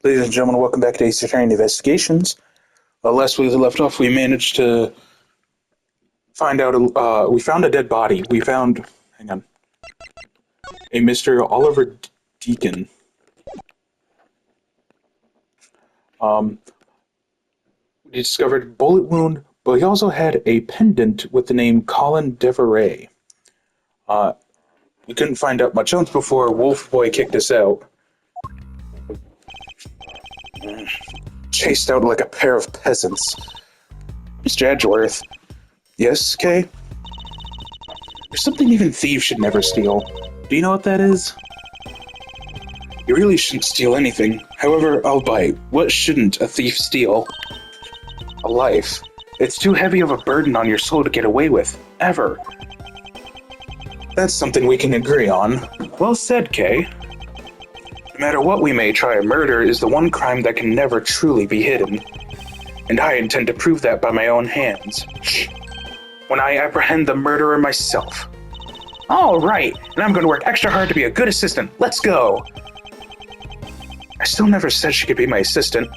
Ladies and gentlemen, welcome back to Ace Attorney Investigations. Last week we left off, we managed to find out, we found a dead body. We found, hang on, a Mr. Oliver Deacon. We discovered a bullet wound, but he also had a pendant with the name Colin Deveray. We couldn't find out much else before Wolf Boy kicked us out. Chased out like a pair of peasants. Mr. Edgeworth. Yes, Kay? There's something even thieves should never steal. Do you know what that is? You really shouldn't steal anything. However, I'll bite. What shouldn't a thief steal? A life. It's too heavy of a burden on your soul to get away with. Ever. That's something we can agree on. Well said, Kay. No matter what we may try, murder is the one crime that can never truly be hidden. And I intend to prove that by my own hands. When I apprehend the murderer myself. All right, and I'm going to work extra hard to be a good assistant. Let's go. I still never said she could be my assistant.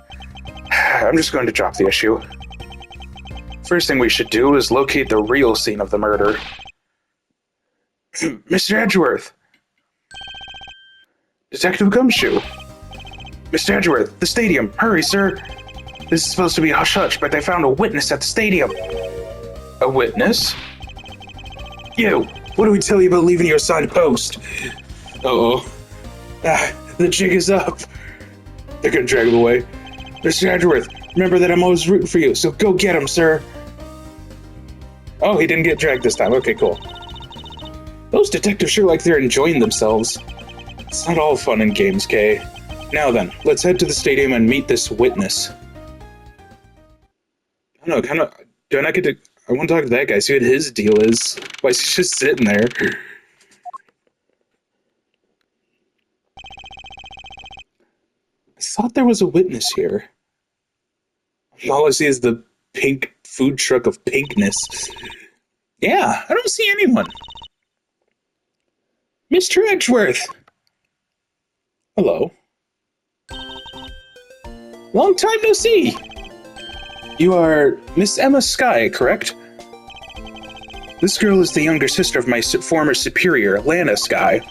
I'm just going to drop the issue. First thing we should do is locate the real scene of the murder. Mr. Edgeworth. Detective Gumshoe. Mr. Edgeworth, the stadium. Hurry, sir. This is supposed to be hush-hush, but I found a witness at the stadium. A witness? You, what do we tell you about leaving your assigned post? Uh-oh. The jig is up. They're gonna drag him away. Mr. Edgeworth, remember that I'm always rooting for you, so go get him, sir. Oh, he didn't get dragged this time. Okay, cool. Those detectives sure like they're enjoying themselves. It's not all fun and games, Kay. Now then, let's head to the stadium and meet this witness. I don't know, do I not get to... I want to talk to that guy, see what his deal is. Why is he just sitting there? I thought there was a witness here. All I see is the pink food truck of pinkness. Yeah, I don't see anyone. Mr. Edgeworth! Hello. Long time no see! You are Miss Emma Skye, correct? This girl is the younger sister of my former superior, Lana Skye.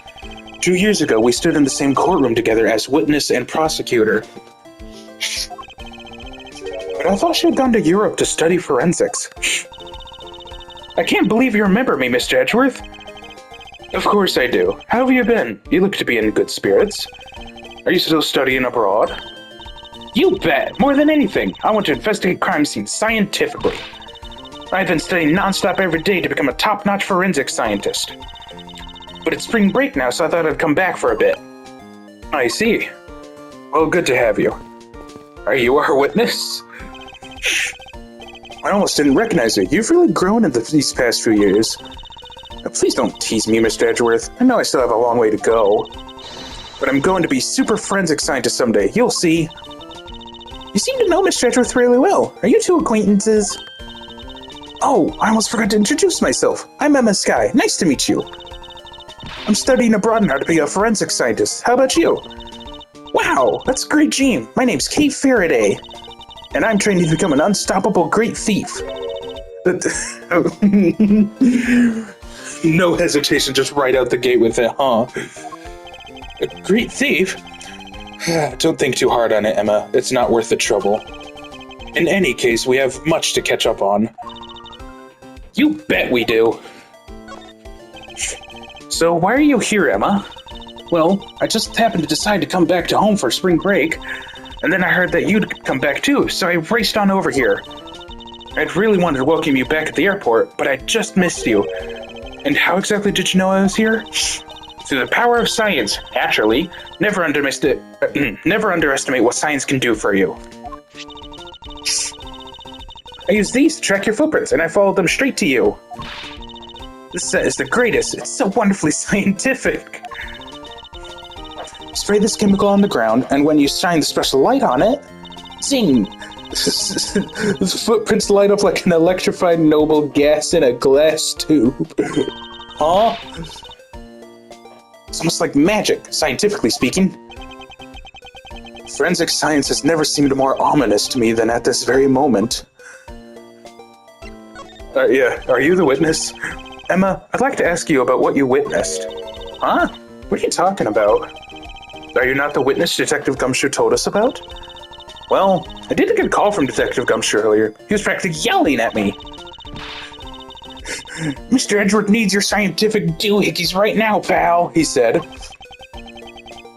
2 years ago, we stood in the same courtroom together as witness and prosecutor. But I thought she had gone to Europe to study forensics. I can't believe you remember me, Mr. Edgeworth. Of course I do. How have you been? You look to be in good spirits. Are you still studying abroad? You bet! More than anything, I want to investigate crime scenes scientifically. I've been studying nonstop every day to become a top-notch forensic scientist. But it's spring break now, so I thought I'd come back for a bit. I see. Well, good to have you. Are you our witness? I almost didn't recognize you. You've really grown in these past few years. Now, please don't tease me, Mr. Edgeworth. I know I still have a long way to go. But I'm going to be super forensic scientist someday. You'll see. You seem to know Mr. Edgeworth really well. Are you two acquaintances? Oh, I almost forgot to introduce myself. I'm Emma Skye. Nice to meet you. I'm studying abroad now to be a forensic scientist. How about you? Wow, that's a great dream. My name's Kate Faraday. And I'm training to become an unstoppable great thief. No hesitation, just right out the gate with it, huh? A great thief? Don't think too hard on it, Emma. It's not worth the trouble. In any case, we have much to catch up on. You bet we do. So why are you here, Emma? Well, I just happened to decide to come back to home for spring break, and then I heard that you'd come back too, so I raced on over here. I'd really wanted to welcome you back at the airport, but I just missed you. And how exactly did you know I was here? Through the power of science, naturally. Never underestimate what science can do for you. I used these to track your footprints, and I followed them straight to you. This set is the greatest. It's so wonderfully scientific. Spray this chemical on the ground, and when you shine the special light on it, zing! The footprints light up like an electrified noble gas in a glass tube. Huh? It's almost like magic, scientifically speaking. Forensic science has never seemed more ominous to me than at this very moment. Yeah, are you the witness? Emma, I'd like to ask you about what you witnessed. Huh? What are you talking about? Are you not the witness Detective Gumshoe told us about? Well, I did get a call from Detective Gumshoe earlier. He was practically yelling at me. Mr. Edgeworth needs your scientific doohickeys right now, pal, he said.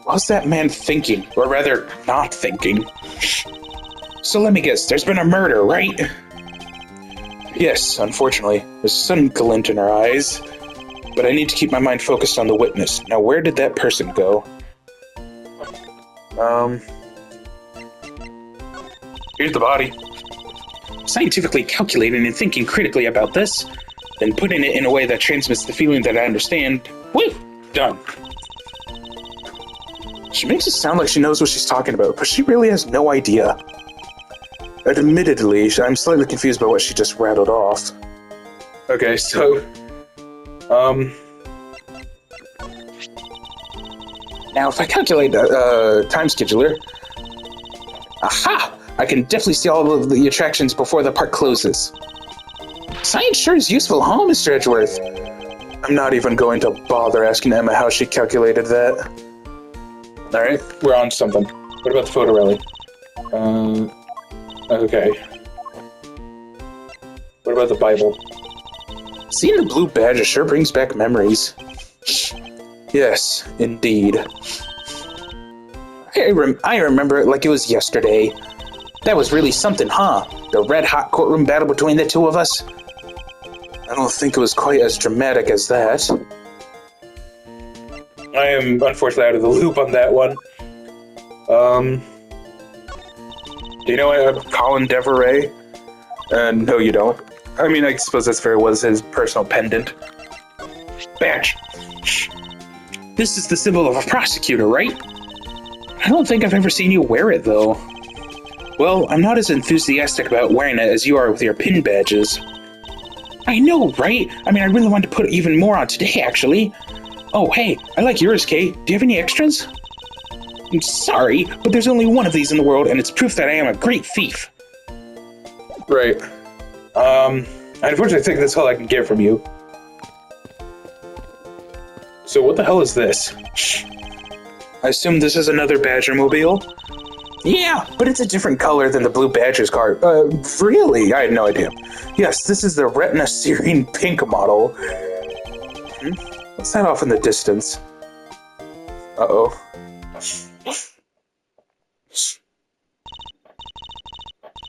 What's that man thinking? Or rather, not thinking? So let me guess, there's been a murder, right? Yes, unfortunately. There's a sudden glint in her eyes. But I need to keep my mind focused on the witness. Now, where did that person go? Here's the body. Scientifically calculating and thinking critically about this, then putting it in a way that transmits the feeling that I understand. Wait, done. She makes it sound like she knows what she's talking about, but she really has no idea. Admittedly, I'm slightly confused by what she just rattled off. Okay, so... Now, if I calculate a time scheduler... Aha! I can definitely see all of the attractions before the park closes. Science sure is useful, huh, Mr. Edgeworth? I'm not even going to bother asking Emma how she calculated that. Alright, we're on to something. What about the photo rally? Okay. What about the Bible? Seeing the blue badge sure brings back memories. Yes, indeed. I remember it like it was yesterday. That was really something, huh? The red-hot courtroom battle between the two of us? I don't think it was quite as dramatic as that. I am unfortunately out of the loop on that one. Do you know Colin Deveray? No, you don't. I mean, I suppose that's fair. It was his personal pendant. Badge. This is the symbol of a prosecutor, right? I don't think I've ever seen you wear it, though. Well, I'm not as enthusiastic about wearing it as you are with your pin badges. I know, right? I mean, I really wanted to put even more on today, actually. Oh, hey, I like yours, Kay. Do you have any extras? I'm sorry, but there's only one of these in the world, and it's proof that I am a great thief. Right. I unfortunately think that's all I can get from you. So what the hell is this? I assume this is another Badger-mobile? Yeah, but it's a different color than the blue Badger's car. Really? I had no idea. Yes, this is the Retina Serene Pink model. What's that off in the distance? Uh-oh.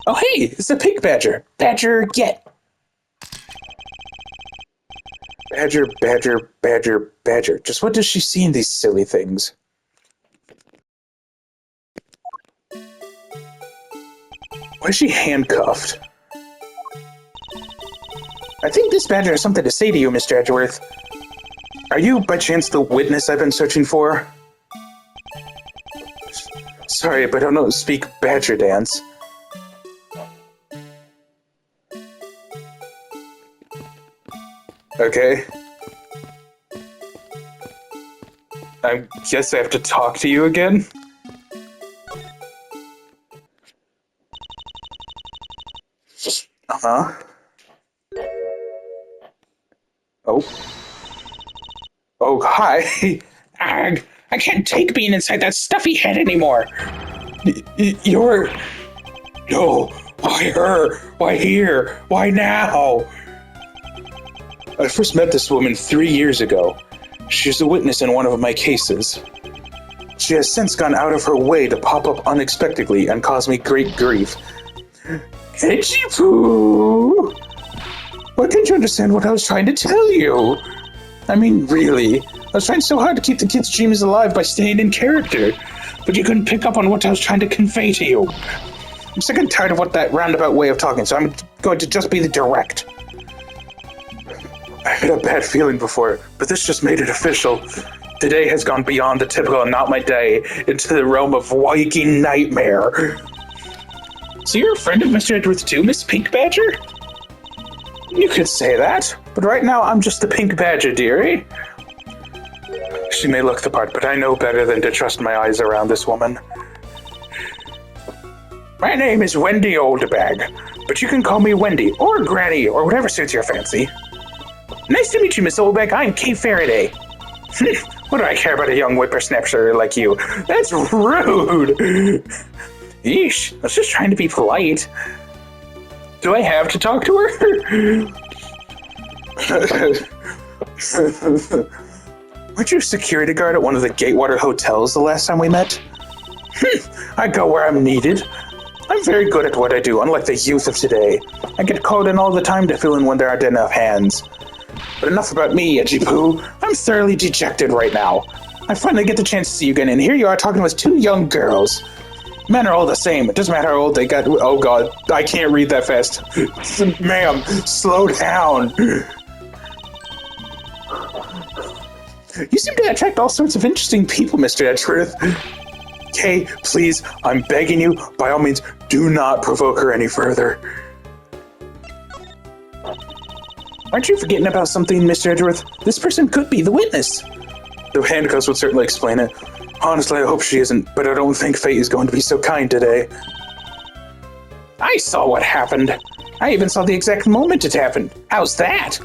Oh, hey! It's a pink Badger! Badger, get! Badger, Badger, Badger, Badger. Just what does she see in these silly things? Why is she handcuffed? I think this Badger has something to say to you, Mr. Edgeworth. Are you, by chance, the witness I've been searching for? Sorry, but I don't speak Badger dance. Okay. I guess I have to talk to you again? Uh-huh. Oh. Oh, hi. Ag, I can't take being inside that stuffy head anymore. You're... No, why her? Why here? Why now? I first met this woman 3 years ago. She's a witness in one of my cases. She has since gone out of her way to pop up unexpectedly and cause me great grief. Edgy Poo! Why can't you understand what I was trying to tell you? I mean, really. I was trying so hard to keep the kids' dreams alive by staying in character, but you couldn't pick up on what I was trying to convey to you. I'm sick and tired of that roundabout way of talking, so I'm going to just be direct. I had a bad feeling before, but this just made it official. Today has gone beyond the typical not my day into the realm of waking nightmare. So you're a friend of Mr. Edgeworth too, Miss Pink Badger? You could say that, but right now I'm just the Pink Badger, dearie. She may look the part, but I know better than to trust my eyes around this woman. My name is Wendy Oldbag, but you can call me Wendy, or Granny, or whatever suits your fancy. Nice to meet you, Miss Oldbag. I'm Kay Faraday. What do I care about a young whippersnapper like you? That's rude! Yeesh, I was just trying to be polite. Do I have to talk to her? Weren't you a security guard at one of the Gatewater hotels the last time we met? I go where I'm needed. I'm very good at what I do, unlike the youth of today. I get called in all the time to fill in when there aren't enough hands. But enough about me, Edgy Poo. I'm thoroughly dejected right now. I finally get the chance to see you again, and here you are talking with two young girls. Men are all the same. It doesn't matter how old they got. Oh god, I can't read that fast. Ma'am, slow down. You seem to attract all sorts of interesting people, Mr. Edgeworth. Kay, please, I'm begging you, by all means, do not provoke her any further. Aren't you forgetting about something, Mr. Edgeworth? This person could be the witness. The handcuffs would certainly explain it. Honestly, I hope she isn't, but I don't think fate is going to be so kind today. I saw what happened. I even saw the exact moment it happened. How's that?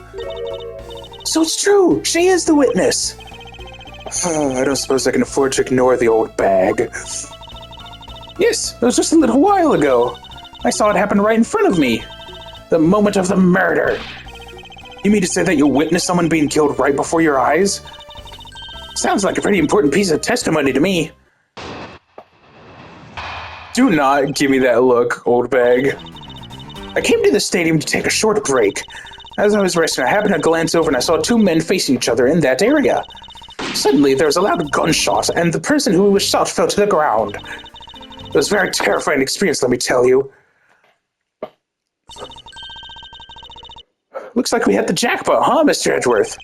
So it's true. She is the witness. I don't suppose I can afford to ignore the old bag. Yes, it was just a little while ago. I saw it happen right in front of me. The moment of the murder. You mean to say that you witnessed someone being killed right before your eyes? Sounds like a pretty important piece of testimony to me. Do not give me that look, old bag. I came to the stadium to take a short break. As I was resting, I happened to glance over and I saw two men facing each other in that area. Suddenly, there was a loud gunshot, and the person who was shot fell to the ground. It was a very terrifying experience, let me tell you. Looks like we hit the jackpot, huh, Mr. Edgeworth?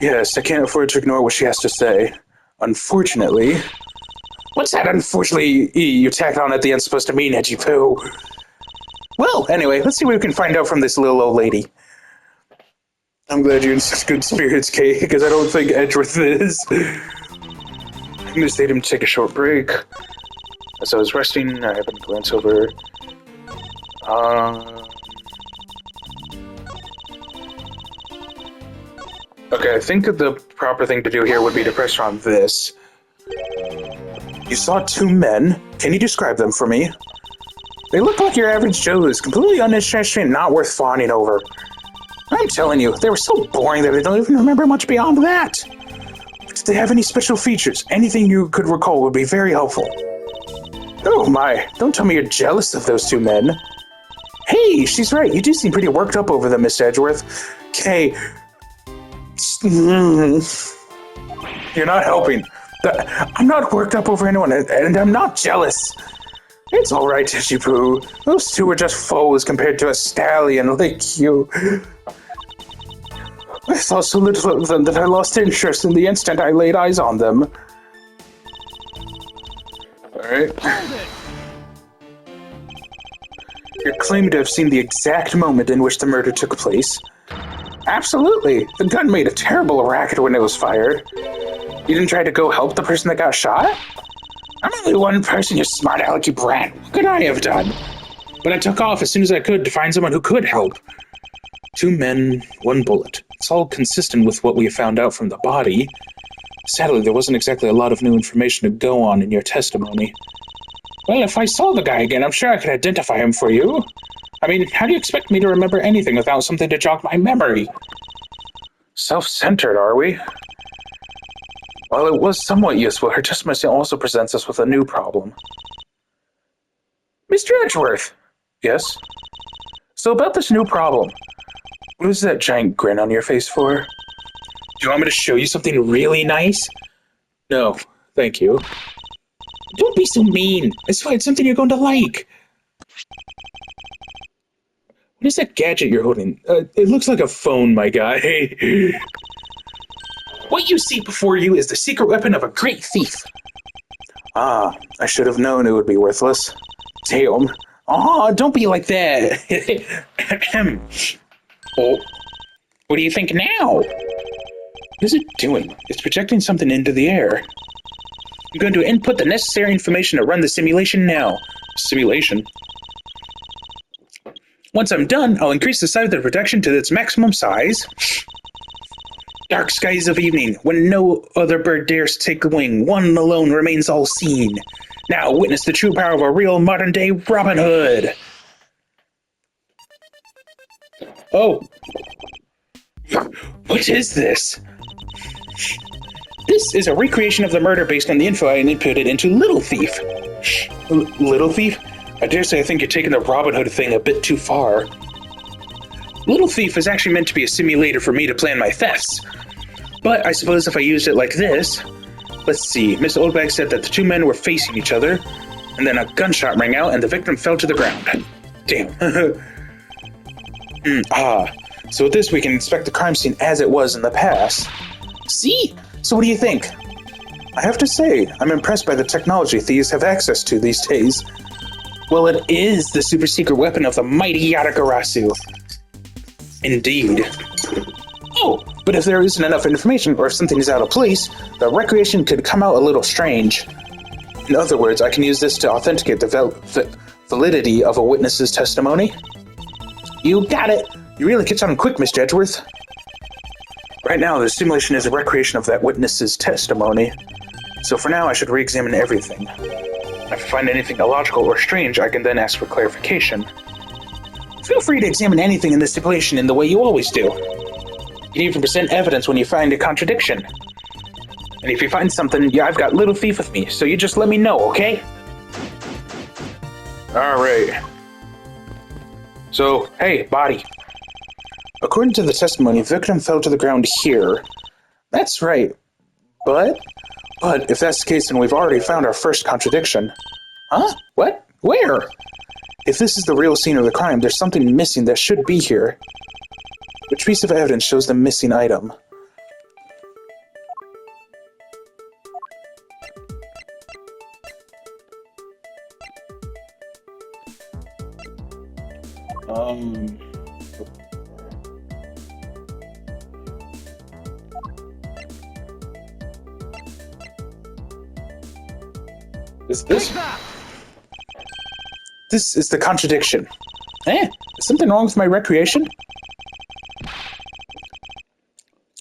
Yes, I can't afford to ignore what she has to say. Unfortunately... What's that unfortunately you tacked on at the end supposed to mean, Edgy Poo? Well, anyway, let's see what we can find out from this little old lady. I'm glad you're in such good spirits, Kay, because I don't think Edgeworth is. I'm gonna stay to take a short break. As I was resting, I happened to glance over. Okay, I think the proper thing to do here would be to press on this. You saw two men. Can you describe them for me? They look like your average Joes, completely uninteresting and not worth fawning over. I'm telling you, they were so boring that I don't even remember much beyond that. Did they have any special features? Anything you could recall would be very helpful. Oh my, don't tell me you're jealous of those two men. Hey, she's right, you do seem pretty worked up over them, Mr. Edgeworth. Kay... You're not helping. I'm not worked up over anyone, and I'm not jealous. It's alright, Edgy Poo. Those two were just foes compared to a stallion like you. I saw so little of them that I lost interest in the instant I laid eyes on them. Alright. You're claiming to have seen the exact moment in which the murder took place. Absolutely. The gun made a terrible racket when it was fired. You didn't try to go help the person that got shot? I'm only one person, you smart alecky brat. What could I have done? But I took off as soon as I could to find someone who could help. Two men, one bullet. It's all consistent with what we found out from the body. Sadly, there wasn't exactly a lot of new information to go on in your testimony. Well, if I saw the guy again, I'm sure I could identify him for you. I mean, how do you expect me to remember anything without something to jog my memory? Self-centered, are we? While it was somewhat useful, her testimony also presents us with a new problem. Mr. Edgeworth! Yes? So about this new problem, what is that giant grin on your face for? Do you want me to show you something really nice? No, thank you. Don't be so mean. I swear it's something you're going to like. What is that gadget you're holding? It looks like a phone, my guy. What you see before you is the secret weapon of a great thief. Ah, I should have known it would be worthless. Damn. Oh, don't be like that. Oh, what do you think now? What is it doing? It's projecting something into the air. I'm going to input the necessary information to run the simulation now. Simulation? Once I'm done, I'll increase the size of the projection to its maximum size. Dark skies of evening, when no other bird dares take wing, one alone remains all seen. Now witness the true power of a real modern-day Robin Hood. Oh. What is this? This is a recreation of the murder based on the info I inputted into Little Thief. Little Thief? I dare say I think you're taking the Robin Hood thing a bit too far. Little Thief is actually meant to be a simulator for me to plan my thefts. But I suppose if I used it like this... Let's see, Miss Oldbag said that the two men were facing each other, and then a gunshot rang out and the victim fell to the ground. Damn. So with this we can inspect the crime scene as it was in the past. See? So what do you think? I have to say, I'm impressed by the technology thieves have access to these days. Well, it is the super secret weapon of the mighty Yatagarasu. Indeed. Oh, but if there isn't enough information or if something is out of place, the recreation could come out a little strange. In other words, I can use this to authenticate the validity of a witness's testimony. You got it! You really catch on quick, Mr. Edgeworth. Right now, the simulation is a recreation of that witness's testimony. So for now, I should re-examine everything. If I find anything illogical or strange, I can then ask for clarification. Feel free to examine anything in the simulation in the way you always do. You can even present evidence when you find a contradiction. And if you find something, yeah, I've got Little Thief with me, so you just let me know, okay? Alright. So, hey, body. According to the testimony, the victim fell to the ground here. That's right. But if that's the case, then we've already found our first contradiction. Huh? What? Where? If this is the real scene of the crime, there's something missing that should be here. Which piece of evidence shows the missing item? Is this? This is the contradiction. Is something wrong with my recreation?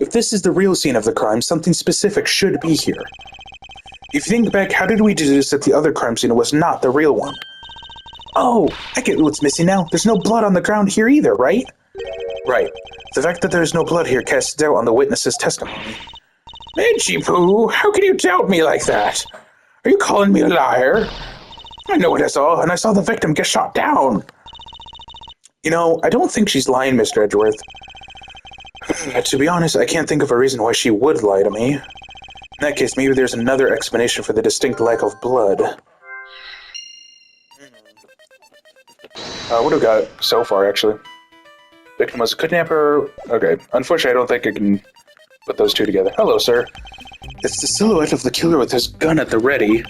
If this is the real scene of the crime, something specific should be here. If you think back, how did we deduce that the other crime scene was not the real one? Oh, I get what's missing now. There's no blood on the ground here either, right? Right. The fact that there's no blood here casts doubt on the witness's testimony. Edgy-poo, how can you doubt me like that? Are you calling me a liar? I know what I saw, and I saw the victim get shot down. You know, I don't think she's lying, Mr. Edgeworth. To be honest, I can't think of a reason why she would lie to me. In that case, maybe there's another explanation for the distinct lack of blood. What do we got so far, actually? Victim was a kidnapper. Okay, unfortunately, I don't think I can put those two together. Hello, sir. It's the silhouette of the killer with his gun at the ready.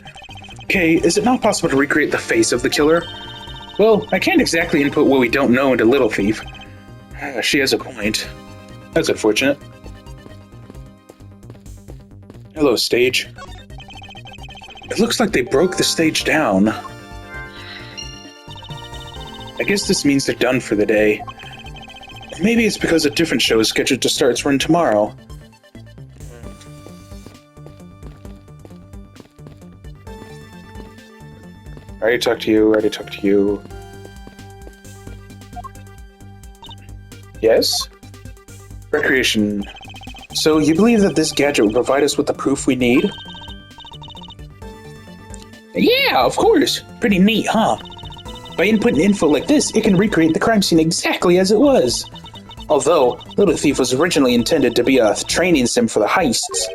Okay, is it not possible to recreate the face of the killer? Well, I can't exactly input what we don't know into Little Thief. She has a point. That's unfortunate. Hello, stage. It looks like they broke the stage down. I guess this means they're done for the day. Maybe it's because a different show is scheduled to start its run tomorrow. I already talked to you. Yes? Recreation. So you believe that this gadget will provide us with the proof we need? Yeah, of course. Pretty neat, huh? By inputting info like this, it can recreate the crime scene exactly as it was. Although, Little Thief was originally intended to be a training sim for the heists.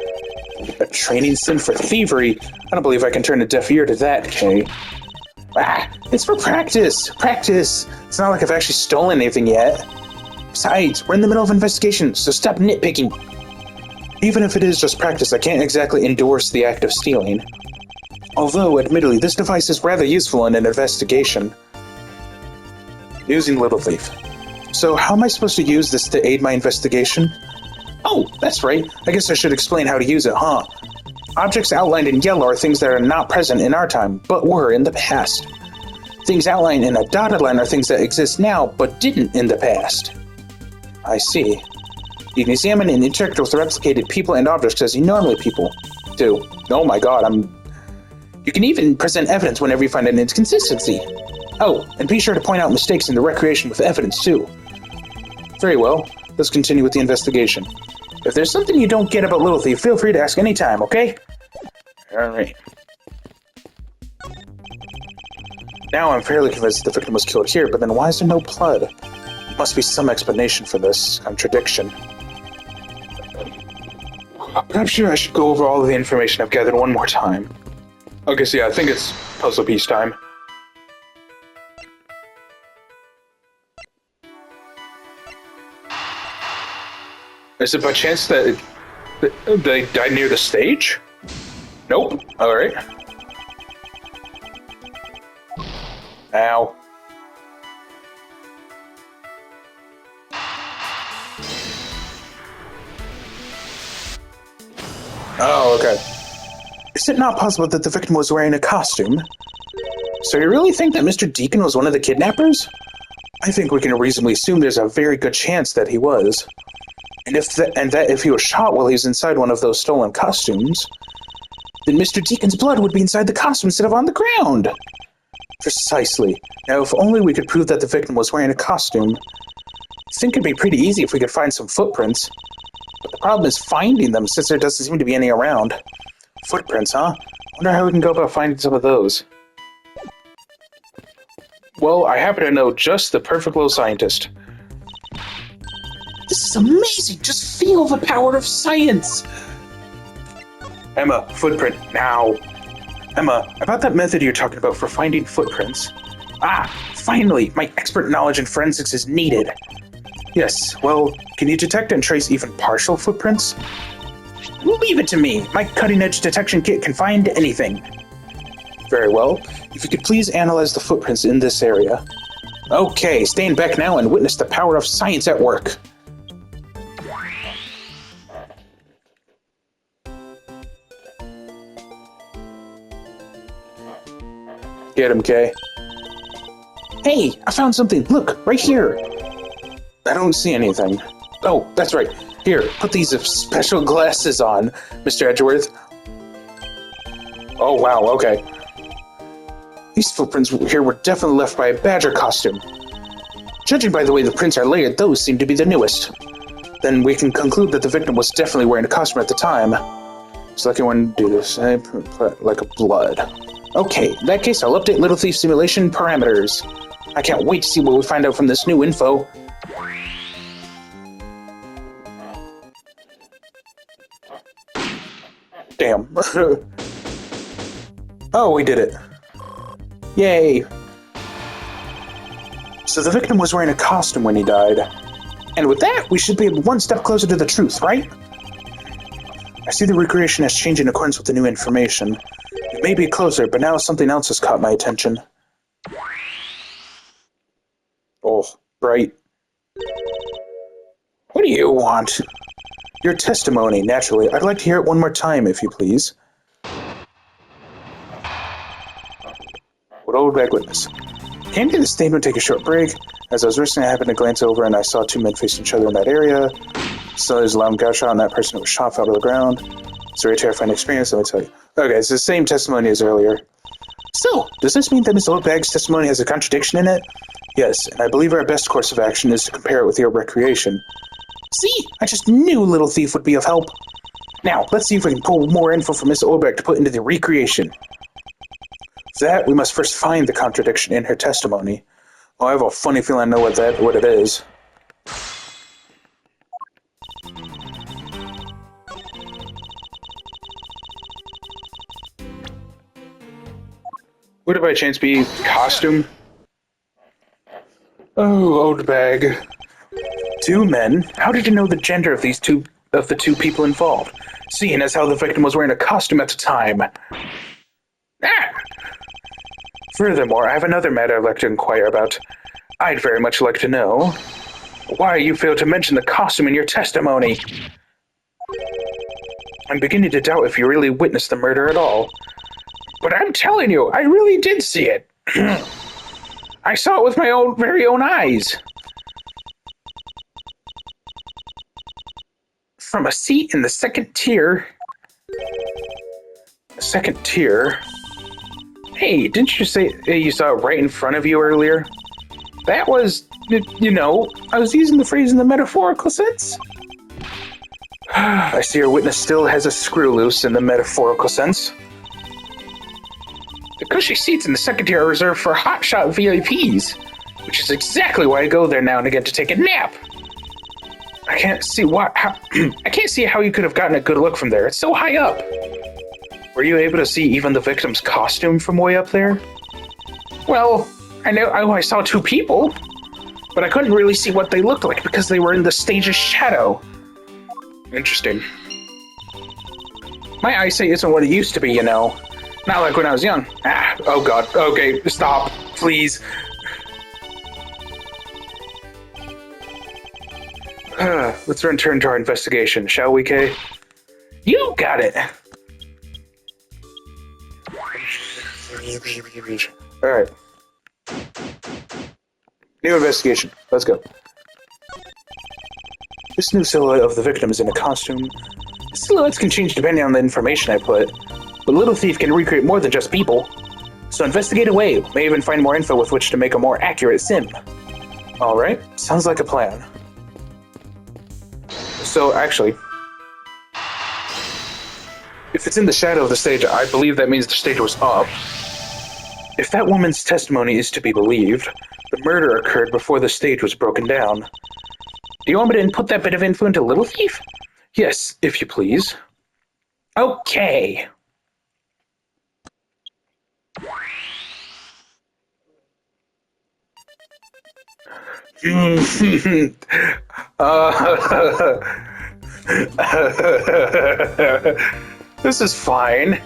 A training sim for thievery? I don't believe I can turn a deaf ear to that, Kay. It's for practice! Practice! It's not like I've actually stolen anything yet. Besides, we're in the middle of an investigation, so stop nitpicking. Even if it is just practice, I can't exactly endorse the act of stealing. Although, admittedly, this device is rather useful in an investigation. Using Little Thief. So, how am I supposed to use this to aid my investigation? Oh, that's right. I guess I should explain how to use it, huh? Objects outlined in yellow are things that are not present in our time, but were in the past. Things outlined in a dotted line are things that exist now, but didn't in the past. I see. You can examine and interact with replicated people and objects as you normally people do. Oh my god, You can even present evidence whenever you find an inconsistency. Oh, and be sure to point out mistakes in the recreation with evidence too. Very well, let's continue with the investigation. If there's something you don't get about Little Thief, feel free to ask anytime, okay? Alright. Now I'm fairly convinced the victim was killed here, but then why is there no blood? There must be some explanation for this contradiction. But I'm sure I should go over all of the information I've gathered one more time. Okay, so yeah, I think it's puzzle piece time. Is it by chance that they died near the stage? Nope. Alright. Ow. Oh, okay. Is it not possible that the victim was wearing a costume? So you really think that Mr. Deacon was one of the kidnappers? I think we can reasonably assume there's a very good chance that he was. And if he was shot while he was inside one of those stolen costumes, then Mr. Deacon's blood would be inside the costume instead of on the ground. Precisely. Now, if only we could prove that the victim was wearing a costume, I think it'd be pretty easy if we could find some footprints. But the problem is finding them, since there doesn't seem to be any around. Footprints, huh? Wonder how we can go about finding some of those. Well, I happen to know just the perfect little scientist. This is amazing! Just feel the power of science! Emma, footprint, now! Emma, about that method you're talking about for finding footprints. Ah, finally! My expert knowledge in forensics is needed. Yes, well, can you detect and trace even partial footprints? Leave it to me! My cutting-edge detection kit can find anything. Very well. If you could please analyze the footprints in this area. Okay, stand back now and witness the power of science at work. Get him, Kay. Hey, I found something. Look, right here. I don't see anything. Oh, that's right. Here, put these special glasses on, Mr. Edgeworth. Oh, wow, okay. These footprints here were definitely left by a badger costume. Judging by the way the prints are layered, those seem to be the newest. Then we can conclude that the victim was definitely wearing a costume at the time. So like I want to do this, like a blood. Okay, in that case, I'll update Little Thief simulation parameters. I can't wait to see what we find out from this new info. Damn. Oh, we did it. Yay. So the victim was wearing a costume when he died. And with that, we should be one step closer to the truth, right? I see the recreation has changed in accordance with the new information. It may be closer, but now something else has caught my attention. Oh, bright. What do you want? Your testimony, naturally. I'd like to hear it one more time, if you please. What old bag witness? Came to the statement, take a short break. As I was resting, I happened to glance over and I saw two men facing each other in that area. So there's a loud gunshot and that person who was shot fell to the ground. It's a very terrifying experience, let me tell you. Okay, it's the same testimony as earlier. So, does this mean that Miss Oldbag's testimony has a contradiction in it? Yes, and I believe our best course of action is to compare it with your recreation. See? I just knew Little Thief would be of help. Now, let's see if we can pull more info from Miss Oldbag to put into the recreation. For that, we must first find the contradiction in her testimony. Oh, I have a funny feeling I know what it is. Would it by chance be costume? Oh, Oldbag. Two men? How did you know the gender of the two people involved? Seeing as how the victim was wearing a costume at the time. Furthermore, I have another matter I'd like to inquire about. I'd very much like to know why you failed to mention the costume in your testimony. I'm beginning to doubt if you really witnessed the murder at all. But I'm telling you, I really did see it. I saw it with my very own eyes. From a seat in the second tier. Second tier? Hey, didn't you say you saw it right in front of you earlier? That was, I was using the phrase in the metaphorical sense. I see our witness still has a screw loose in the metaphorical sense. The cushy seats in the second tier are reserved for hotshot VIPs, which is exactly why I go there now and again to take a nap. I can't see how you could have gotten a good look from there. It's so high up. Were you able to see even the victim's costume from way up there? Well, I saw two people, but I couldn't really see what they looked like because they were in the stage's shadow. Interesting. My eyesight isn't what it used to be, Not like when I was young. Oh god. Okay, stop. Please. Let's return to our investigation, shall we, Kay? You got it! Alright. New investigation. Let's go. This new silhouette of the victim is in a costume. Silhouettes can change depending on the information I put. But Little Thief can recreate more than just people. So investigate away. May even find more info with which to make a more accurate sim. Alright, sounds like a plan. So, actually, if it's in the shadow of the stage, I believe that means the stage was up. If that woman's testimony is to be believed, the murder occurred before the stage was broken down. Do you want me to input that bit of info into Little Thief? Yes, if you please. Okay. This is fine.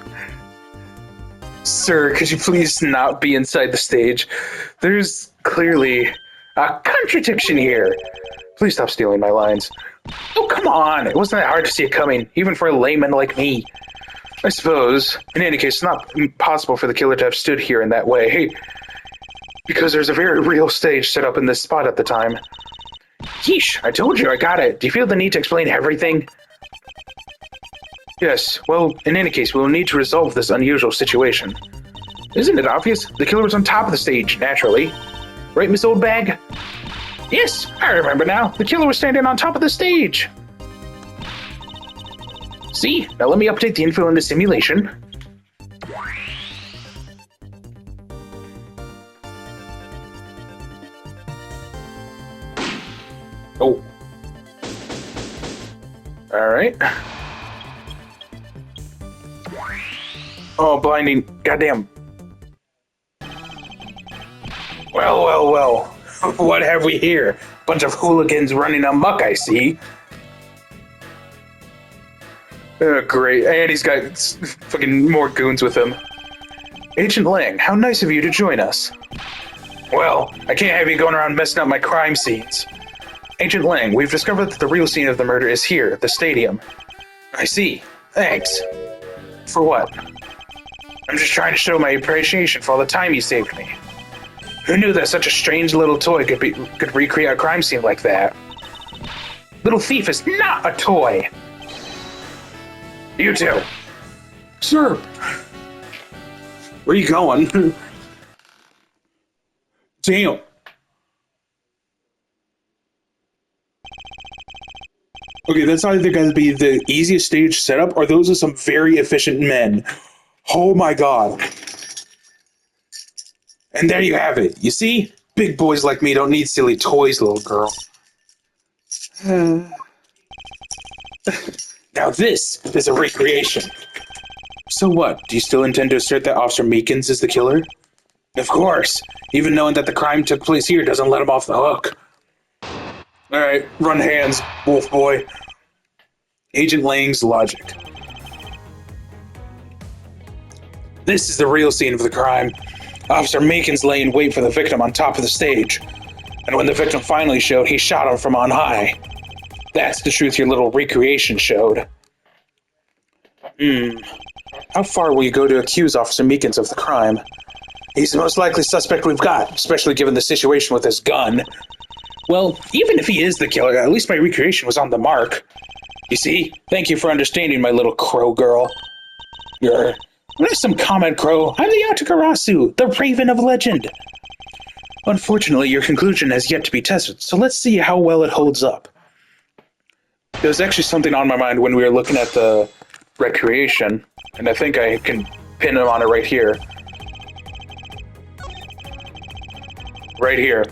Sir, could you please not be inside the stage? There's clearly a contradiction here. Please stop stealing my lines. Oh, come on! It wasn't that hard to see it coming, even for a layman like me. I suppose. In any case, it's not possible for the killer to have stood here in that way. Because there's a very real stage set up in this spot at the time. Yeesh, I told you I got it. Do you feel the need to explain everything? Yes, well, in any case, we'll need to resolve this unusual situation. Isn't it obvious? The killer was on top of the stage, naturally. Right, Miss Oldbag? Yes, I remember now. The killer was standing on top of the stage. See? Now let me update the info in the simulation. Oh. Alright. Oh, blinding. Goddamn. Well. What have we here? Bunch of hooligans running amok, I see. Oh, great. And he's got fucking more goons with him. Agent Lang, how nice of you to join us. Well, I can't have you going around messing up my crime scenes. Agent Lang, we've discovered that the real scene of the murder is here, the stadium. I see. Thanks. For what? I'm just trying to show my appreciation for all the time you saved me. Who knew that such a strange little toy could recreate a crime scene like that? Little Thief is not a toy! You two! Sir! Where are you going? Damn! Okay, that's either going to be the easiest stage setup, or those are some very efficient men. Oh my god. And there you have it. You see? Big boys like me don't need silly toys, little girl. Now this is a recreation. So what? Do you still intend to assert that Officer Meekins is the killer? Of course. Even knowing that the crime took place here doesn't let him off the hook. Alright, run hands, wolf boy. Agent Lang's logic. This is the real scene of the crime. Officer Meekins lay in wait for the victim on top of the stage. And when the victim finally showed, he shot him from on high. That's the truth your little recreation showed. How far will you go to accuse Officer Meekins of the crime? He's the most likely suspect we've got, especially given the situation with his gun. Well, even if he is the killer, at least my recreation was on the mark. You see? Thank you for understanding, my little crow girl. There's some comment, Crow. I'm the Atakarasu, the Raven of Legend. Unfortunately, your conclusion has yet to be tested, so let's see how well it holds up. There was actually something on my mind when we were looking at the recreation, and I think I can pin him on it right here. Right here.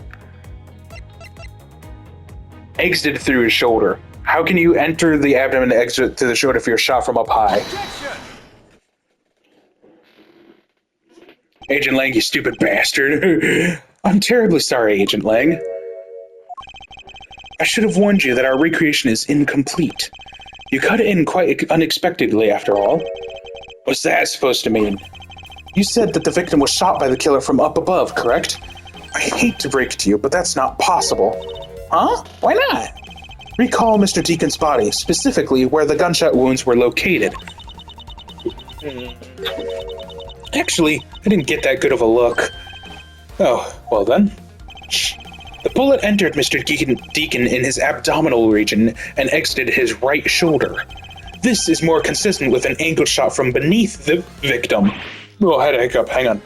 Exited through his shoulder. How can you enter the abdomen and exit through the shoulder if you're shot from up high? Objection! Agent Lang, you stupid bastard. I'm terribly sorry, Agent Lang. I should have warned you that our recreation is incomplete. You cut it in quite unexpectedly, after all. What's that supposed to mean? You said that the victim was shot by the killer from up above, correct? I hate to break it to you, but that's not possible. Huh? Why not? Recall Mr. Deacon's body, specifically where the gunshot wounds were located. Actually, I didn't get that good of a look. Oh, well then. The bullet entered Mr. Deacon in his abdominal region and exited his right shoulder. This is more consistent with an angle shot from beneath the victim. Oh, I had a hiccup. Hang on.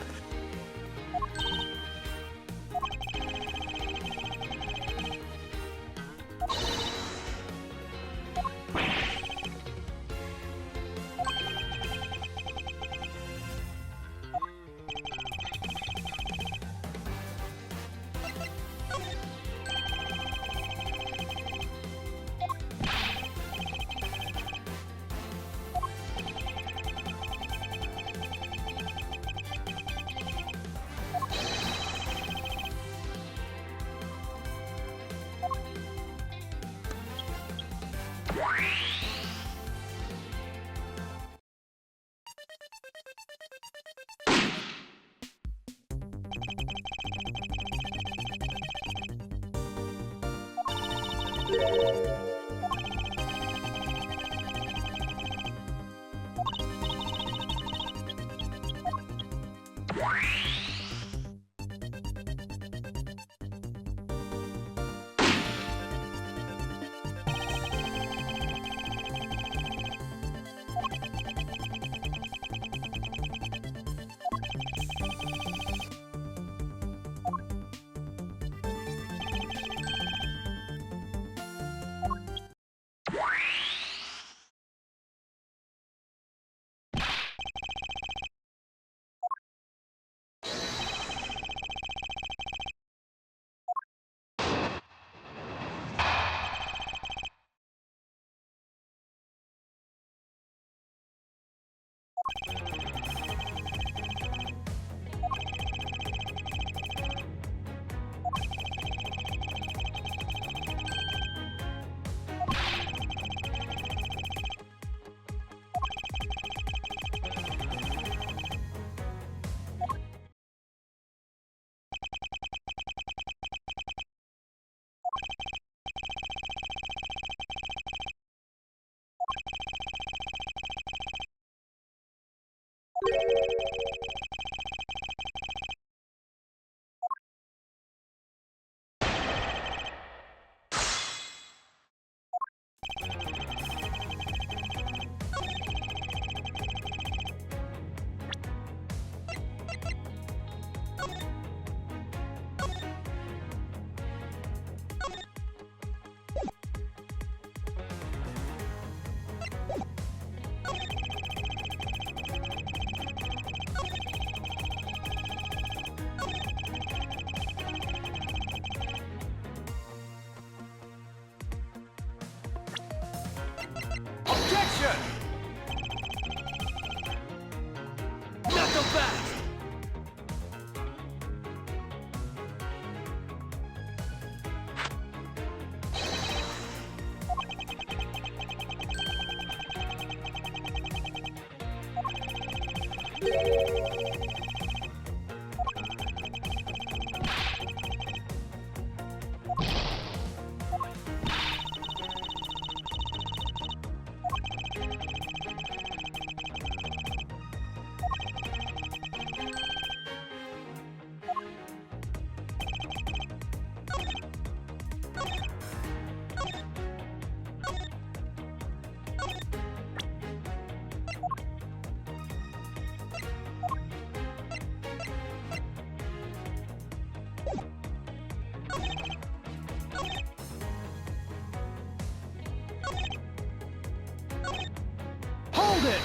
Hold it!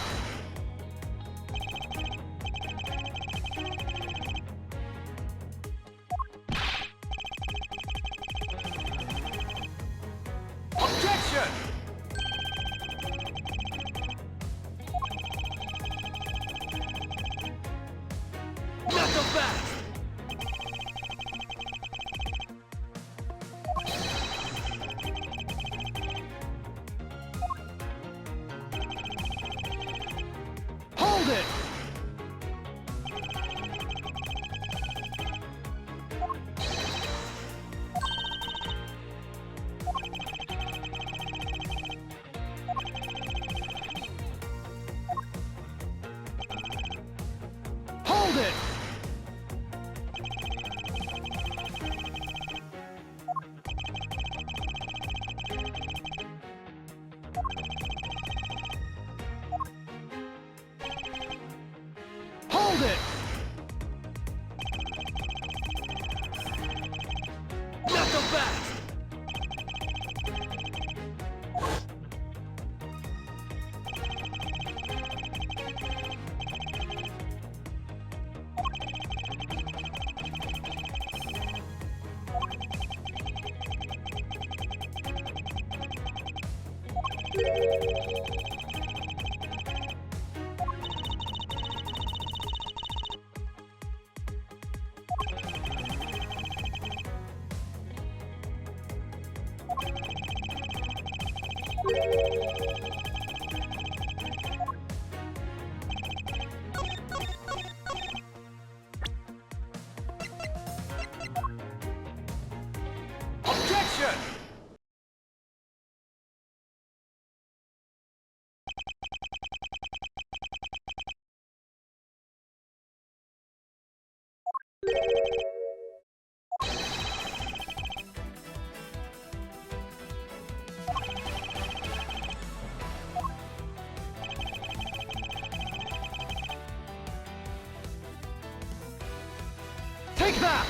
Objection! Not so fast! Hold it! Hold it! Hold it! Not so fast! Objection! Take that!